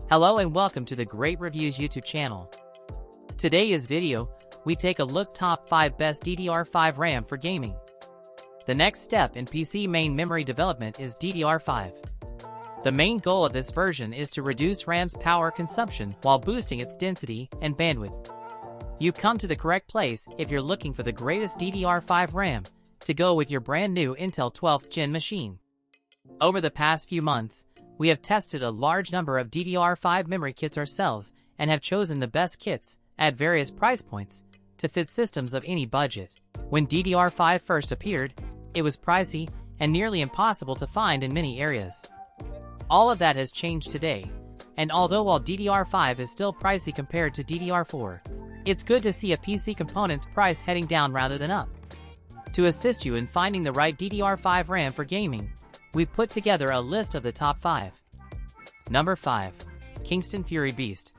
Hello and welcome to the Great Reviews YouTube channel. Today's video, we take a look top 5 best DDR5 RAM for gaming. The next step in PC main memory development is DDR5. The main goal of this version is to reduce RAM's power consumption while boosting its density and bandwidth. You've come to the correct place if you're looking for the greatest DDR5 RAM to go with your brand new Intel 12th Gen machine. Over the past few months, we have tested a large number of DDR5 memory kits ourselves and have chosen the best kits at various price points to fit systems of any budget. When DDR5 first appeared, it was pricey and nearly impossible to find in many areas. All of that has changed today, and although while DDR5 is still pricey compared to DDR4, it's good to see a PC component's price heading down rather than up. To assist you in finding the right DDR5 RAM for gaming, we've put together a list of the top 5. Number 5. Kingston Fury Beast.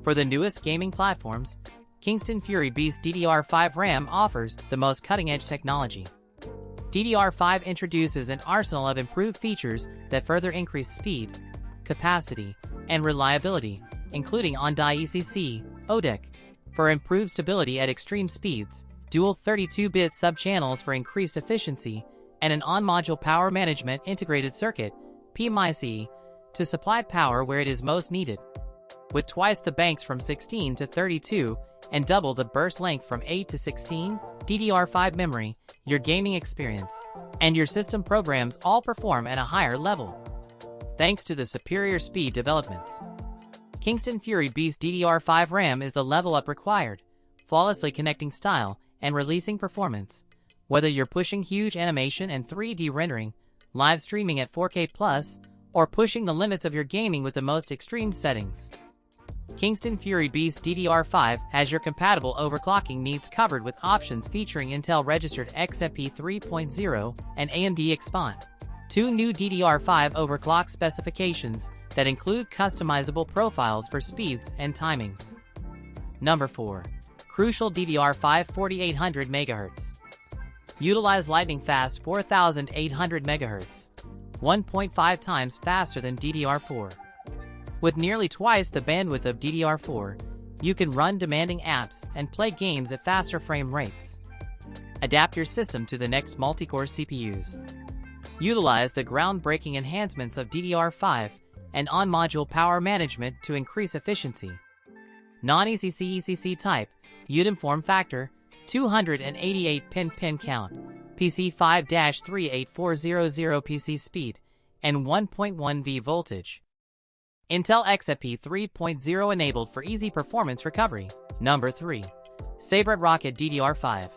For the newest gaming platforms, Kingston Fury Beast DDR5 RAM offers the most cutting-edge technology. DDR5 introduces an arsenal of improved features that further increase speed, capacity, and reliability, including on-die ECC, ODEC, for improved stability at extreme speeds, dual 32-bit sub-channels for increased efficiency, and an on-module power management integrated circuit, PMIC, to supply power where it is most needed. With twice the banks from 16 to 32 and double the burst length from 8 to 16, DDR5 memory, your gaming experience, and your system programs all perform at a higher level, thanks to the superior speed developments. Kingston Fury Beast DDR5 RAM is the level up required, flawlessly connecting style and releasing performance. Whether you're pushing huge animation and 3D rendering, live streaming at 4K+, or pushing the limits of your gaming with the most extreme settings, Kingston Fury Beast DDR5 has your compatible overclocking needs covered with options featuring Intel registered XMP 3.0 and AMD Exponent. 2 new DDR5 overclock specifications that include customizable profiles for speeds and timings. Number 4. Crucial DDR5 4800 MHz. Utilize lightning-fast 4800 MHz, 1.5 times faster than DDR4. With nearly twice the bandwidth of DDR4, you can run demanding apps and play games at faster frame rates. Adapt your system to the next multi-core CPUs. Utilize the groundbreaking enhancements of DDR5 and on-module power management to increase efficiency. Non-ECC ECC type, UDIM form factor, 288-pin pin count, PC 5-38400 PC speed, and 1.1 V voltage. Intel XMP 3.0 enabled for easy performance recovery. Number 3. Sabrent Rocket DDR5.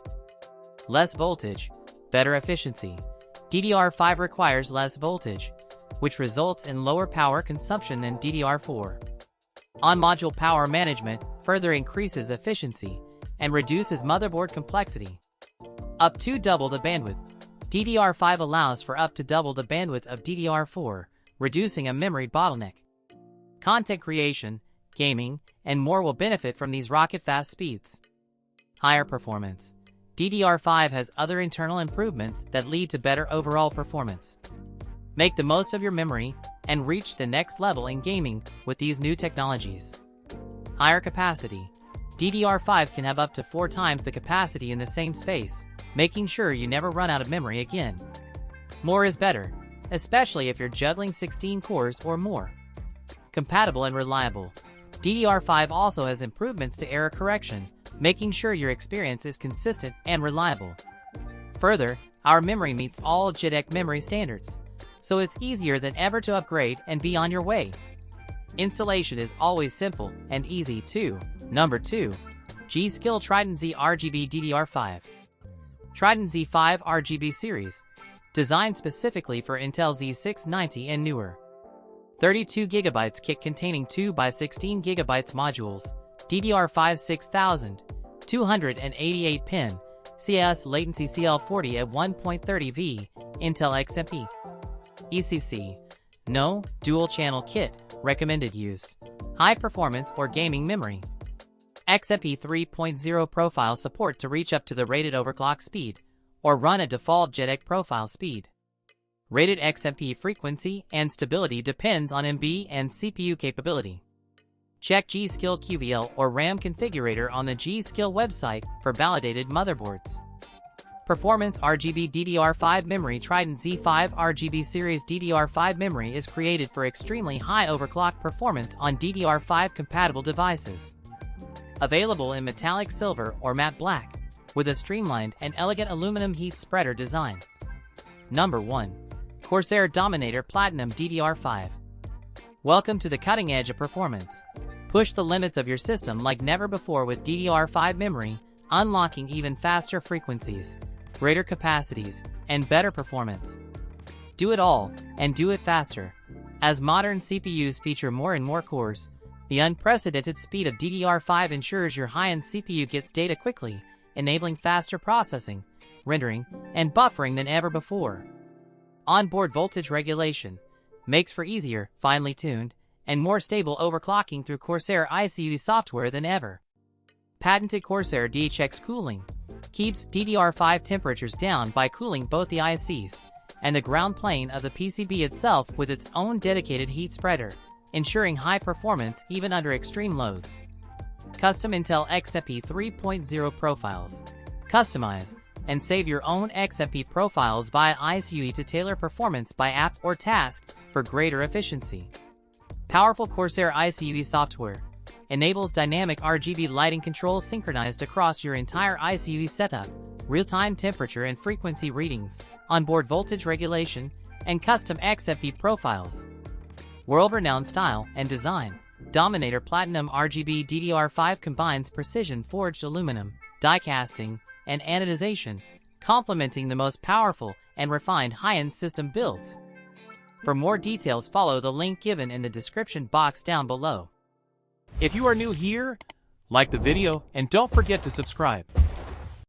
Less voltage, better efficiency. DDR5 requires less voltage, which results in lower power consumption than DDR4. On-module power management further increases efficiency and reduces motherboard complexity. Up to double the bandwidth. DDR5 allows for up to double the bandwidth of DDR4, reducing a memory bottleneck. Content creation, gaming, and more will benefit from these rocket-fast speeds. Higher performance. DDR5 has other internal improvements that lead to better overall performance. Make the most of your memory and reach the next level in gaming with these new technologies. Higher capacity. DDR5 can have up to 4 times the capacity in the same space, making sure you never run out of memory again. More is better, especially if you're juggling 16 cores or more. Compatible and reliable. DDR5 also has improvements to error correction, making sure your experience is consistent and reliable. Further, our memory meets all JEDEC memory standards, so it's easier than ever to upgrade and be on your way. Installation is always simple and easy too. Number 2. G.Skill Trident Z RGB DDR5. Trident Z5 RGB series, designed specifically for Intel Z690 and newer. 32GB kit containing 2x16GB modules, DDR5 6000, 288-pin, CS latency CL40 at 1.30V, Intel XMP. ECC. No, dual-channel kit, recommended use. High performance or gaming memory. XMP 3.0 profile support to reach up to the rated overclock speed, or run at default JEDEC profile speed. Rated XMP frequency and stability depends on MB and CPU capability. Check G.Skill QVL or RAM configurator on the G.Skill website for validated motherboards. Performance RGB DDR5 memory. Trident Z5 RGB series DDR5 memory is created for extremely high overclock performance on DDR5 compatible devices. Available in metallic silver or matte black, with a streamlined and elegant aluminum heat spreader design. Number 1. Corsair Dominator Platinum DDR5. Welcome to the cutting edge of performance. Push the limits of your system like never before with DDR5 memory, unlocking even faster frequencies, greater capacities, and better performance. Do it all, and do it faster. As modern CPUs feature more and more cores, the unprecedented speed of DDR5 ensures your high-end CPU gets data quickly, enabling faster processing, rendering, and buffering than ever before. Onboard voltage regulation makes for easier, finely tuned, and more stable overclocking through Corsair ICUE software than ever. Patented Corsair DHX cooling keeps DDR5 temperatures down by cooling both the ICs and the ground plane of the PCB itself with its own dedicated heat spreader, ensuring high performance even under extreme loads. Custom Intel XMP 3.0 profiles. Customize and save your own XMP profiles via ICUE to tailor performance by app or task for greater efficiency. Powerful Corsair ICUE software enables dynamic RGB lighting control synchronized across your entire ICUE setup, real-time temperature and frequency readings, onboard voltage regulation, and custom XMP profiles. World-renowned style and design. Dominator Platinum RGB DDR5 combines precision-forged aluminum, die casting, and anodization, complementing the most powerful and refined high-end system builds. For more details, follow the link given in the description box down below. If you are new here, like the video and don't forget to subscribe.